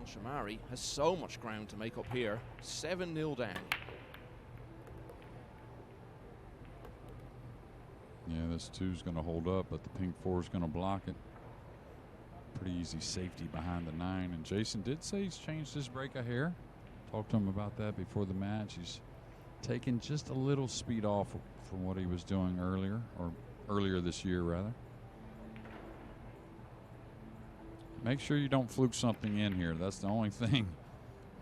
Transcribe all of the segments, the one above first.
Alshammari has so much ground to make up here. 7-0 down. Yeah, this 2's going to hold up, but the pink 4's going to block it. Pretty easy safety behind the 9. And Jayson did say he's changed his break a hair. Talked to him about that before the match. He's taken just a little speed off from what he was doing earlier this year, rather. Make sure you don't fluke something in here. That's the only thing.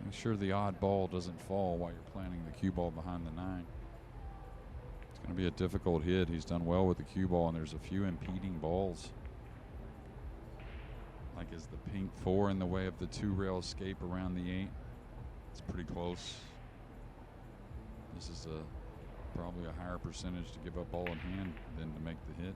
Make sure the odd ball doesn't fall while you're planting the cue ball behind the 9. It's going to be a difficult hit. He's done well with the cue ball, and there's a few impeding balls. Like, is the pink 4 in the way of the 2-rail escape around the 8? It's pretty close. This is probably a higher percentage to give up ball in hand than to make the hit.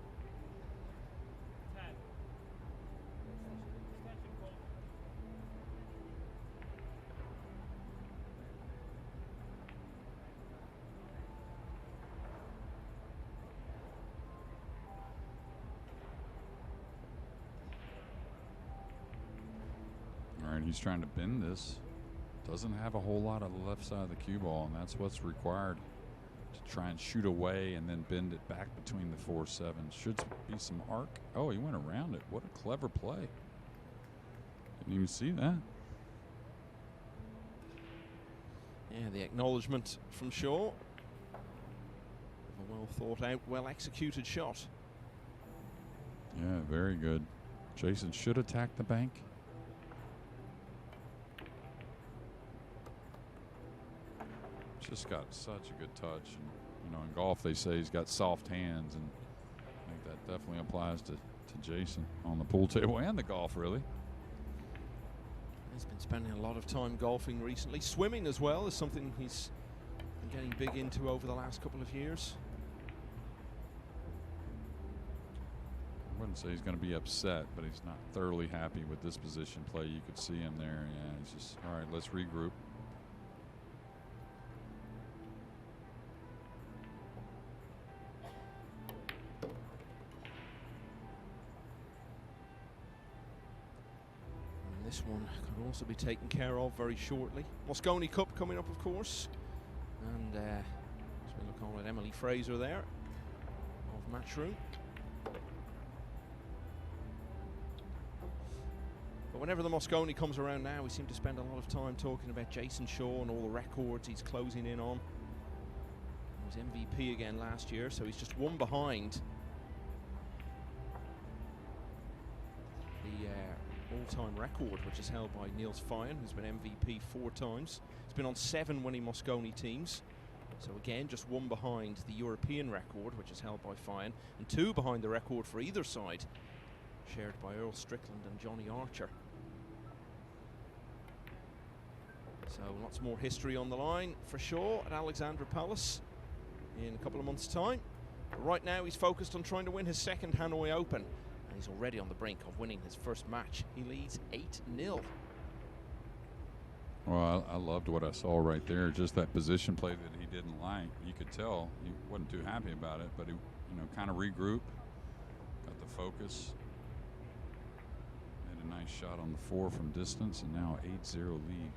All right, he's trying to bend this. Doesn't have a whole lot of the left side of the cue ball, and that's what's required to try and shoot away and then bend it back between the 4-7. Should be some arc. Oh, he went around it. What a clever play. Didn't even see that. Yeah, the acknowledgement from Shaw. A well thought out, well executed shot. Yeah, very good. Jayson should attack the bank. Just got such a good touch, and you know, in golf they say he's got soft hands, and I think that definitely applies to Jayson on the pool table and the golf, really. He's been spending a lot of time golfing recently. Swimming as well is something he's been getting big into over the last couple of years. I wouldn't say he's going to be upset, but he's not thoroughly happy with this position play. You could see him there. Yeah, he's just, all right, let's regroup. This one could also be taken care of very shortly. Mosconi Cup coming up, of course. And as we'll call it, Emily Fraser there of Matchroom. But whenever the Mosconi comes around now, we seem to spend a lot of time talking about Jayson Shaw and all the records he's closing in on. He was MVP again last year, so he's just one behind the all-time record, which is held by Niels Feijen, who's been MVP 4 times. He's been on 7 winning Mosconi teams. So again, just one behind the European record, which is held by Feijen, and 2 behind the record for either side, shared by Earl Strickland and Johnny Archer. So lots more history on the line for Shaw at Alexandra Palace in a couple of months' time. But right now he's focused on trying to win his 2nd Hanoi Open. He's already on the brink of winning his first match. He leads 8-0. Well, I loved what I saw right there. Just that position play that he didn't like. You could tell he wasn't too happy about it, but he, you know, kind of regrouped, got the focus, made a nice shot on the 4 from distance, and now 8-0 lead.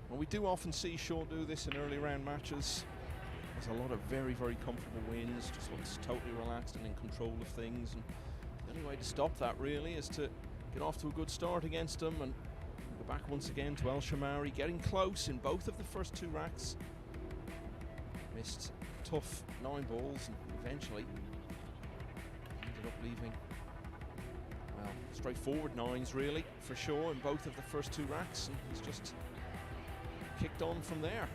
Well, we do often see Shaw do this in early round matches. There's a lot of very, very comfortable wins, just looks totally relaxed and in control of things. And the only way to stop that really is to get off to a good start against them and go back once again to Alshammari, getting close in both of the first 2 racks. Missed tough 9 balls and eventually ended up leaving, well, straightforward 9s really for Shaw in both of the first 2 racks, and he's just kicked on from there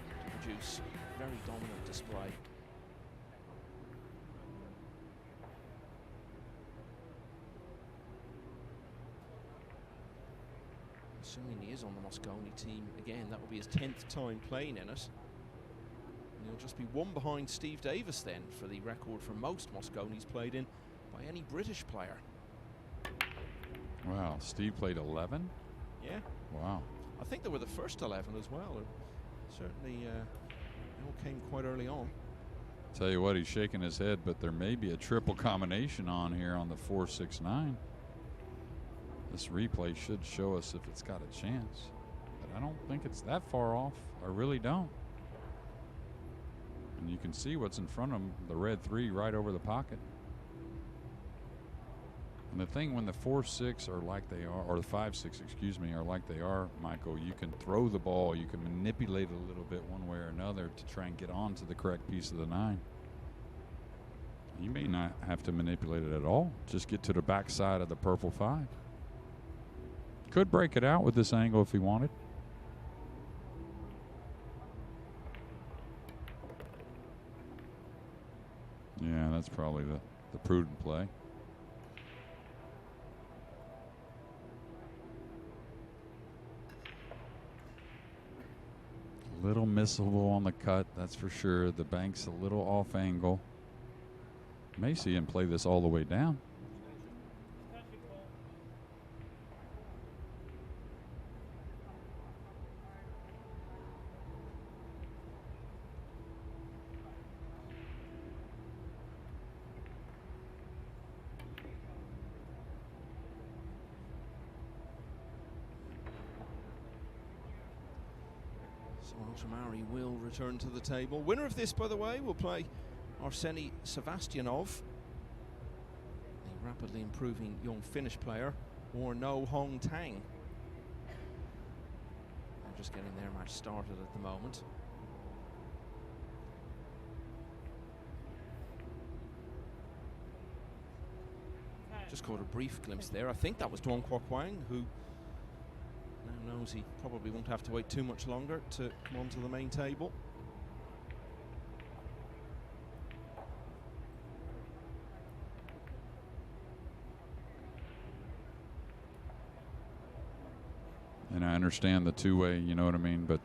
to produce a very dominant display. Assuming he is on the Mosconi team again, that will be his 10th time playing in it. And he'll just be one behind Steve Davis then for the record for most Mosconis played in by any British player. Wow, Steve played 11? Yeah. Wow. I think they were the first 11 as well. Certainly, they all came quite early on. Tell you what, he's shaking his head, but there may be a triple combination on here on the 4-6-9. This replay should show us if it's got a chance, but I don't think it's that far off. I really don't. And you can see what's in front of him, the red 3 right over the pocket. And the thing, when the 4-6 are like they are, or the 5-6, excuse me, are like they are, Michael, you can throw the ball, you can manipulate it a little bit one way or another to try and get on to the correct piece of the 9. You may not have to manipulate it at all. Just get to the back side of the purple 5. Could break it out with this angle if he wanted. Yeah, that's probably the prudent play. A little missable on the cut, that's for sure. The bank's a little off angle. May see him play this all the way down. So Alshammari will return to the table. Winner of this, by the way, will play Arseny Sevastianov, a rapidly improving young Finnish player, or No Hong Tang. They're just getting their match started at the moment. Just caught a brief glimpse there. I think that was Duong Kwok Wang, who now knows he probably won't have to wait too much longer to come onto the main table. And I understand the two-way, you know what I mean? But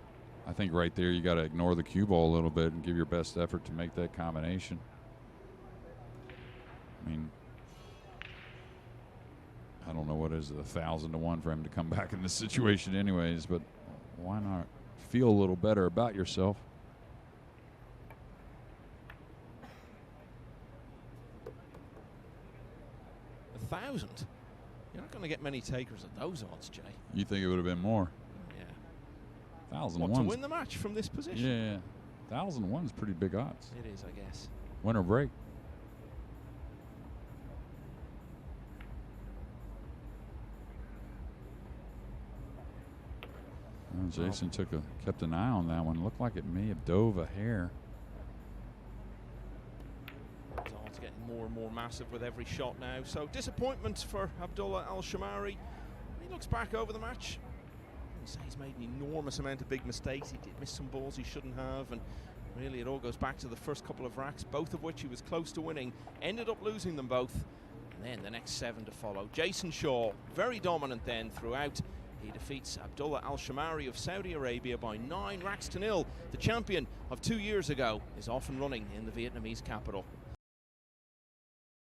I think right there you got to ignore the cue ball a little bit and give your best effort to make that combination. I mean, I don't know what is it, 1,000 to 1 for him to come back in this situation anyways, but why not feel a little better about yourself? $1,000? You're not going to get many takers at those odds, Jay. You think it would have been more? Yeah. 1,001. What, to win the match from this position? Yeah. 1,001 is pretty big odds. It is, I guess. Win or break. Well, Jayson kept an eye on that one. Looked like it may have dove a hair. It's getting more and more massive with every shot now. So disappointment for Abdullah Alshammari. He looks back over the match. He's made an enormous amount of big mistakes. He did miss some balls he shouldn't have, and really it all goes back to the first couple of racks, both of which he was close to winning. Ended up losing them both, and then the next 7 to follow. Jayson Shaw, very dominant then throughout. He defeats Abdullah Alshammari of Saudi Arabia by 9 racks to 0. The champion of 2 years ago is off and running in the Vietnamese capital.